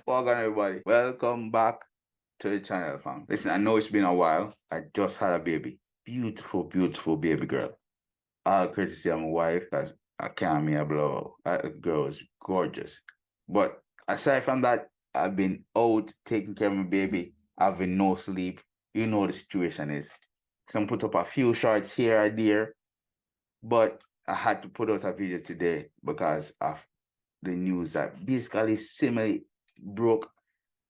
Welcome everybody. Welcome back to the channel, fam. Listen, I know it's been a while. I just had a baby. Beautiful, beautiful baby girl. All courtesy of my wife, because I can't me a blow. That girl is gorgeous. But aside from that, I've been out taking care of my baby, having no sleep. You know the situation is. Some put up a few shorts here or there, but I had to put out a video today because of the news that basically similarly broke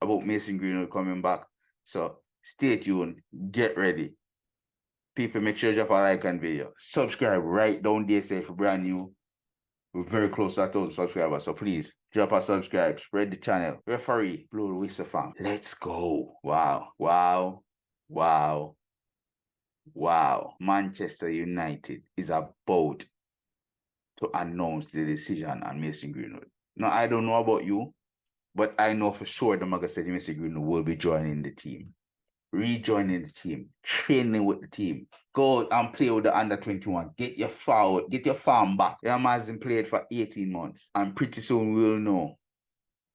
about Mason Greenwood coming back. So stay tuned, get ready. People, make sure you drop a like on video. Subscribe right down there, say if you're brand new. We're very close to 1,000 subscribers, so please drop a subscribe, spread the channel. Referee, blow the whistle, fam. Let's go. Wow, wow, wow, wow. Manchester United is about to announce the decision on Mason Greenwood. Now, I don't know about you, but I know for sure the Maga said Mason Greenwood will be joining the team. Rejoining the team, training with the team, go and play with the under-21, get your farm back. The man hasn't played for 18 months, and pretty soon we'll know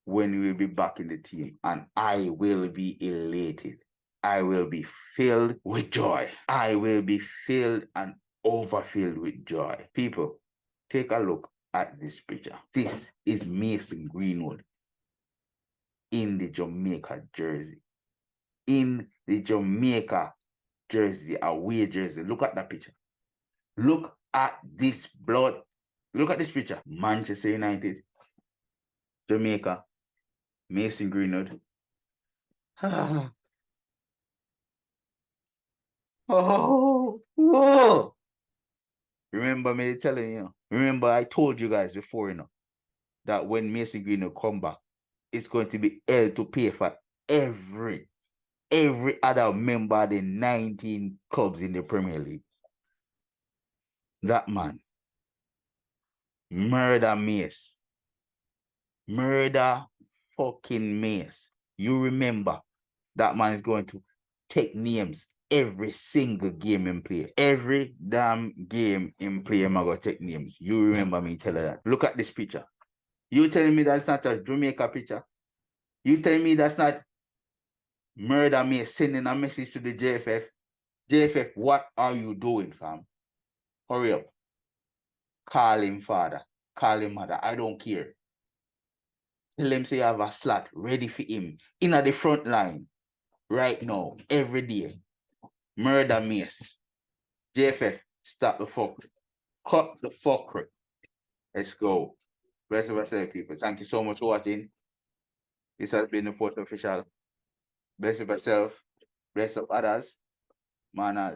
when we'll be back in the team, and I will be elated. I will be filled with joy. I will be filled and overfilled with joy. People, take a look at this picture. This is Mason Greenwood in the Jamaica jersey. In the Jamaica jersey, away jersey. Look at that picture. Look at this blood. Look at this picture. Manchester United, Jamaica, Mason Greenwood. Oh. Remember me telling you. Remember I told you guys before, that when Mason Greenwood come back, it's going to be hell to pay for every other member of the 19 clubs in the Premier League. That man, murder Mace. Murder fucking Mace. You remember that man is going to take names every single game in play. Every damn game in play, I'm going to take names. You remember me telling that. Look at this picture. You telling me that's not a Jamaica picture? You telling me that's not murder Mace sending a message to the JFF? JFF, what are you doing, fam? Hurry up. Call him father. Call him mother. I don't care. Tell him say you have a slot ready for him. In at the front line. Right now. Every day. Murder Mace. JFF, stop the fuckery. Cut the fuckery. Let's go. Bless yourself, people. Thank you so much for watching. This has been the Fourth Official. Bless yourself. Bless up others. Manaz.